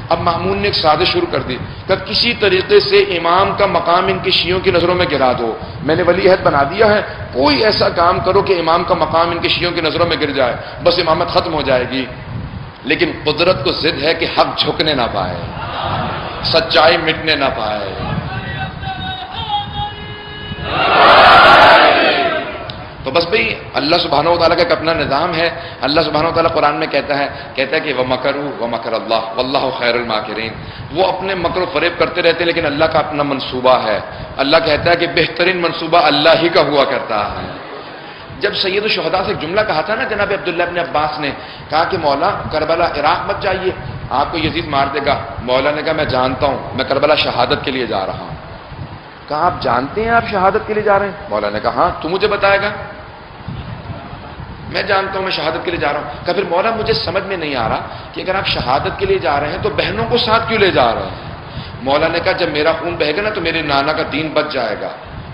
اب مامون نے ایک سازش شروع کر دی کہ کسی طریقے سے امام کا مقام ان کی شیعوں کی نظروں میں گرا دو، میں نے ولی عہد بنا دیا ہے، کوئی ایسا کام کرو کہ امام کا مقام ان کے شیعوں کی نظروں میں گر جائے، بس امامت ختم ہو جائے گی۔ لیکن قدرت کو ضد ہے کہ حق جھکنے نہ پائے، سچائی مٹنے نہ پائے۔ تو بس بھئی اللہ سبحانہ و تعالیٰ کا ایک اپنا نظام ہے۔ اللہ سبحانہ و تعالیٰ قرآن میں کہتا ہے کہ وَمَكَرُوا وَمَكَرَ اللَّهُ وَاللَّهُ خَيْرُ الْمَاكِرِينَ، وہ اپنے مکر و فریب کرتے رہتے لیکن اللہ کا اپنا منصوبہ ہے۔ اللہ کہتا ہے کہ بہترین منصوبہ اللہ ہی کا ہوا کرتا ہے۔ جب سید الشہداء سے ایک جملہ کہا تھا نا جناب عبداللہ ابن عباس نے، کہا کہ مولا کربلا عراق مت جائیے، آپ کو یزید مار دے گا۔ مولا نے کہا میں جانتا ہوں، میں کربلا شہادت کے لیے جا رہا ہوں۔ کہا آپ جانتے ہیں آپ شہادت کے لیے جا رہے ہیں؟ مولا نے کہا ہاں، تو مجھے بتائے گا؟ میں جانتا ہوں میں شہادت کے لیے جا رہا ہوں۔ کہا پھر مولا مجھے سمجھ میں نہیں آ رہا کہ اگر آپ شہادت کے لیے جا رہے ہیں تو بہنوں کو ساتھ کیوں لے جا رہے ہیں؟ مولا نے کہا جب میرا خون بہے گا نا تو میرے نانا کا دین بچ جائے گا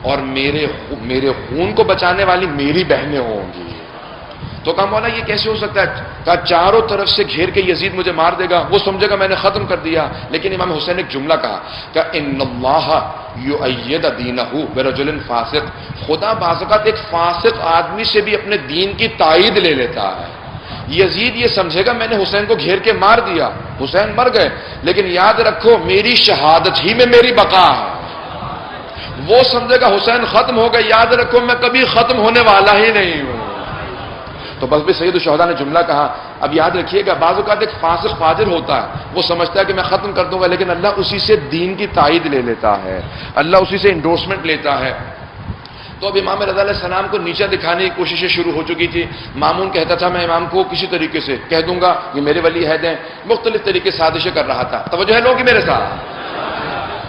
اور میرے خون کو بچانے والی میری بہنیں ہوں گی۔ تو کہا مولا یہ کیسے ہو سکتا ہے؟ کہا چاروں طرف سے گھیر کے یزید مجھے مار دے گا، وہ سمجھے گا میں نے ختم کر دیا۔ لیکن امام حسین نے ایک جملہ کہا کہ ان اللہ یؤید دینہ برجل فاسق، خدا بعض اوقات ایک فاسق آدمی سے بھی اپنے دین کی تائید لے لیتا ہے۔ یزید یہ سمجھے گا میں نے حسین کو گھیر کے مار دیا، حسین مر گئے، لیکن یاد رکھو میری شہادت ہی میں میری بقا ہے۔ وہ سمجھے گا حسین ختم ہو گئے، یاد رکھو میں کبھی ختم ہونے والا ہی نہیں ہوں۔ تو بس بھی سید الشہداء نے جملہ کہا۔ اب یاد رکھیے گا بعض اوقات ایک فاسق فاجر ہوتا ہے، وہ سمجھتا ہے کہ میں ختم کر دوں گا، لیکن اللہ اسی سے دین کی تائید لے لیتا ہے، اللہ اسی سے انڈورسمنٹ لیتا ہے۔ تو اب امام رضا علیہ السلام کو نیچا دکھانے کی کوششیں شروع ہو چکی تھی۔ مامون کہتا تھا میں امام کو کسی طریقے سے کہہ دوں گا یہ میرے ولی عہد ہیں، مختلف طریقے سے سازشیں کر رہا تھا۔ توجہ ہے لوگ میرے ساتھ؟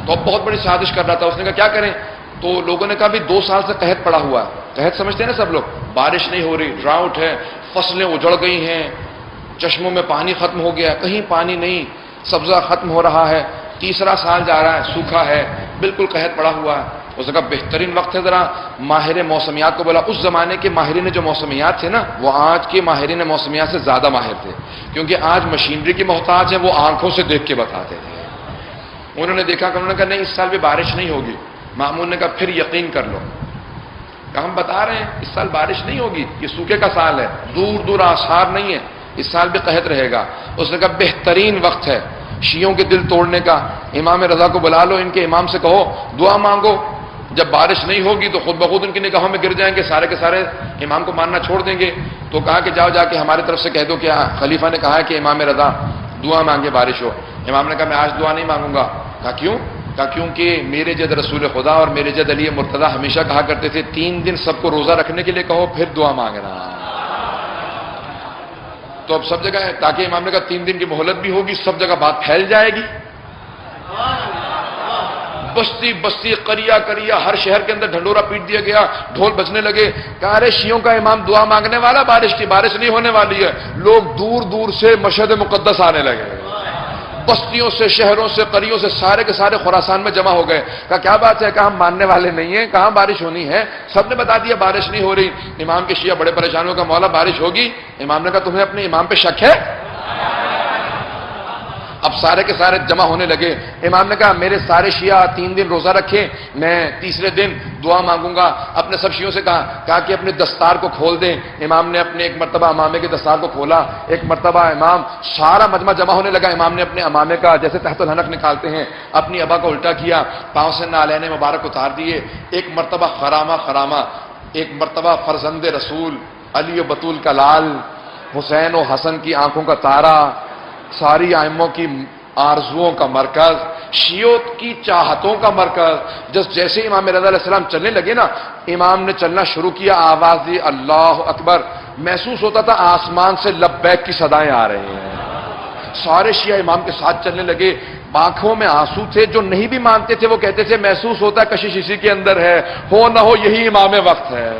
تو اب بہت بڑی سازش کر رہا تھا۔ اس نے کہا کیا کریں؟ تو لوگوں نے کہا بھی 2 سال سے قحط پڑا ہوا ہے، قحط سمجھتے ہیں نا سب لوگ، بارش نہیں ہو رہی، ڈراؤٹ ہے، فصلیں اجڑ گئی ہیں، چشموں میں پانی ختم ہو گیا، کہیں پانی نہیں، سبزہ ختم ہو رہا ہے، 3 سال جا رہا ہے، سوکھا ہے، بالکل قحط پڑا ہوا ہے۔ اس نے کہا بہترین وقت ہے ذرا ماہر موسمیات کو بولا۔ اس زمانے کے ماہرین جو موسمیات تھے نا وہ آج کے ماہرین موسمیات سے زیادہ ماہر تھے، کیونکہ آج مشینری کی محتاج ہے، وہ آنکھوں سے دیکھ کے بتاتے تھے۔ انہوں نے دیکھا کہ انہوں نے کہا نہیں اس سال بھی بارش نہیں ہوگی۔ مامون نے کہا پھر یقین کر لو، کہ ہم بتا رہے ہیں اس سال بارش نہیں ہوگی، یہ سوکھے کا سال ہے، دور دور آثار نہیں ہے، اس سال بھی قحط رہے گا۔ اس نے کہا بہترین وقت ہے شیعوں کے دل توڑنے کا، امام رضا کو بلا لو، ان کے امام سے کہو دعا مانگو، جب بارش نہیں ہوگی تو خود بخود ان کی نگاہوں میں گر جائیں گے، سارے کے سارے امام کو ماننا چھوڑ دیں گے۔ تو کہا کہ جاؤ جا کے ہماری طرف سے کہہ دو کہ خلیفہ نے کہا ہے کہ امام رضا دعا مانگے بارش ہو۔ امام نے کہا میں آج دعا نہیں مانگوں گا۔ کہا کیوں؟ کہا کیونکہ میرے جد رسول خدا اور میرے جد علی مرتضیٰ ہمیشہ کہا کرتے تھے 3 دن سب کو روزہ رکھنے کے لیے کہو پھر دعا مانگنا۔ تو اب سب جگہ ہے، تاکہ امام نے کہا 3 دن کی مہلت بھی ہوگی، سب جگہ بات پھیل جائے گی، بستی بستی قریہ قریہ ہر شہر کے اندر ڈھنڈورا پیٹ دیا گیا، ڈھول بجنے لگے۔ کہا ارے شیعوں کا امام دعا مانگنے والا، بارش کی بارش نہیں ہونے والی ہے۔ لوگ دور دور سے مشہد مقدس آنے لگے، بستیوں سے، شہروں سے، قریوں سے، سارے کے سارے خراسان میں جمع ہو گئے۔ کہا کیا بات ہے؟ کہا ہم ماننے والے نہیں ہیں، کہاں بارش ہونی ہے، سب نے بتا دیا بارش نہیں ہو رہی۔ امام کے شیعہ بڑے پریشان ہو گئے، مولا بارش ہوگی؟ امام نے کہا تمہیں اپنے امام پہ شک ہے؟ اب سارے کے سارے جمع ہونے لگے۔ امام نے کہا میرے سارے شیعہ 3 دن روزہ رکھیں، میں تیسرے دن دعا مانگوں گا۔ اپنے سب شیعوں سے کہا کہ اپنے دستار کو کھول دیں۔ امام نے اپنے ایک مرتبہ امامے کے دستار کو کھولا، ایک مرتبہ امام سارا مجمع جمع ہونے لگا۔ امام نے اپنے امامے کا جیسے تحت الحنک نکالتے ہیں اپنی ابا کو الٹا کیا، پاؤں سے نالین مبارک اتار دیے۔ ایک مرتبہ خرامہ، ایک مرتبہ فرزند رسول علی و بطول کا لال، حسین و حسن کی آنکھوں کا تارا، ساری ائموں کی آرزوؤں کا مرکز، شیعوں کی چاہتوں کا مرکز۔ جیسے امام رضا علیہ السلام چلنے لگے نا، امام نے چلنا شروع کیا، آواز دی اللہ اکبر، محسوس ہوتا تھا آسمان سے لبیک کی صدائیں آ رہی ہیں۔ سارے شیعہ امام کے ساتھ چلنے لگے، آنکھوں میں آنسو تھے، جو نہیں بھی مانتے تھے وہ کہتے تھے محسوس ہوتا ہے کشش اسی کے اندر ہے، ہو نہ ہو یہی امام وقت ہے۔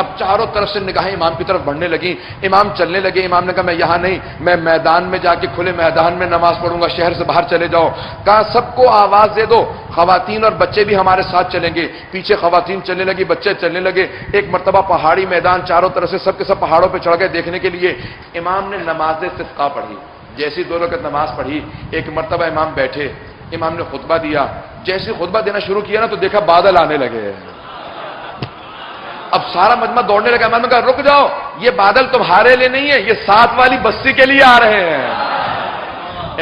اب چاروں طرف سے نگاہیں امام کی طرف بڑھنے لگیں، امام چلنے لگے۔ امام نے کہا میں یہاں نہیں، میں میدان میں جا کے کھلے میدان میں نماز پڑھوں گا، شہر سے باہر چلے جاؤ۔ کہا سب کو آواز دے دو، خواتین اور بچے بھی ہمارے ساتھ چلیں گے۔ پیچھے خواتین چلنے لگی، بچے چلنے لگے۔ ایک مرتبہ پہاڑی میدان، چاروں طرف سے سب کے سب پہاڑوں پہ چڑھ گئے دیکھنے کے لیے۔ امام نے نماز استسقاء پڑھی، جیسی 2 رکعت نماز پڑھی، ایک مرتبہ امام بیٹھے، امام نے خطبہ دیا، جیسے خطبہ دینا شروع کیا نا تو دیکھا بادل آنے لگے۔ اب سارا مجمع دوڑنے لگا، امام نے کہا رک جاؤ، یہ بادل تمہارے لیے نہیں ہے، یہ ساتھ والی بستی کے لیے آ رہے ہیں۔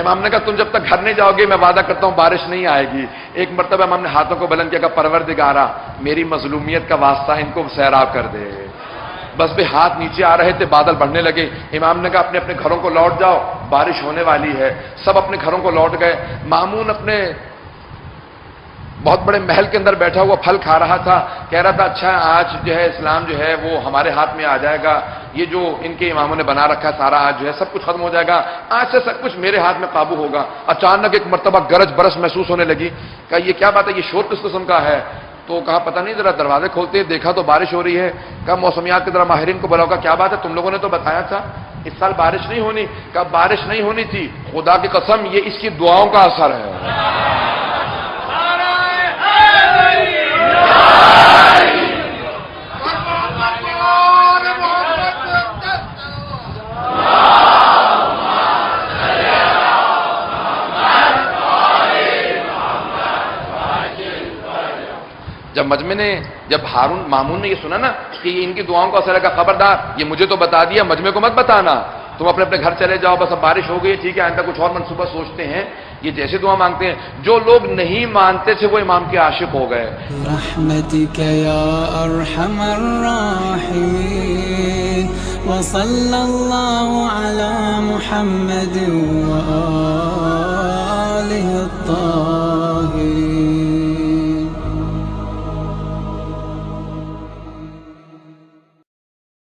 امام نے کہا تم جب تک گھر نہیں جاؤ گے میں وعدہ کرتا ہوں بارش نہیں آئے گی۔ ایک مرتبہ امام نے ہاتھوں کو بلند کیا کہ پروردگارا میری مظلومیت کا واسطہ ان کو سیراب کر دے۔ بس بھی ہاتھ نیچے آ رہے تھے، بادل بڑھنے لگے۔ امام نے کہا اپنے اپنے گھروں کو لوٹ جاؤ، بارش ہونے والی ہے۔ سب اپنے گھروں کو لوٹ گئے۔ مامون اپنے بہت بڑے محل کے اندر بیٹھا ہوا پھل کھا رہا تھا، کہہ رہا تھا اچھا آج جو ہے اسلام جو ہے وہ ہمارے ہاتھ میں آ جائے گا، یہ جو ان کے اماموں نے بنا رکھا ہے سارا آج جو ہے سب کچھ ختم ہو جائے گا، آج سے سب کچھ میرے ہاتھ میں قابو ہوگا۔ اچانک ایک مرتبہ گرج برس محسوس ہونے لگی۔ کہا یہ کیا بات ہے، یہ شور کس قسم کا ہے؟ تو کہا پتہ نہیں، ذرا دروازے کھولتے دیکھا تو بارش ہو رہی ہے۔ کہا موسمیات کے ذرا ماہرین کو بلاؤ، کا کیا بات ہے، تم لوگوں نے تو بتایا تھا اس سال بارش نہیں ہونی۔ کہا بارش نہیں ہونی تھی، خدا کی قسم یہ اس کی دعاؤں کا اثر ہے۔ جب مجمع نے جب ہارون مامون نے یہ سنا نا کہ یہ ان کی دعاؤں کا اثر ہے، کہ خبردار یہ مجھے تو بتا دیا، مجمع کو مت بتانا، تم اپنے اپنے گھر چلے جاؤ، بس اب بارش ہو گئی ٹھیک ہے، آئندہ کچھ اور منصوبہ سوچتے ہیں۔ یہ جیسے دعا مانگتے ہیں، جو لوگ نہیں مانتے تھے وہ امام کے عاشق ہو گئے۔ برحمتک یا ارحم الراحمین وصلی اللہ علی محمد وآلہ الطاہرین۔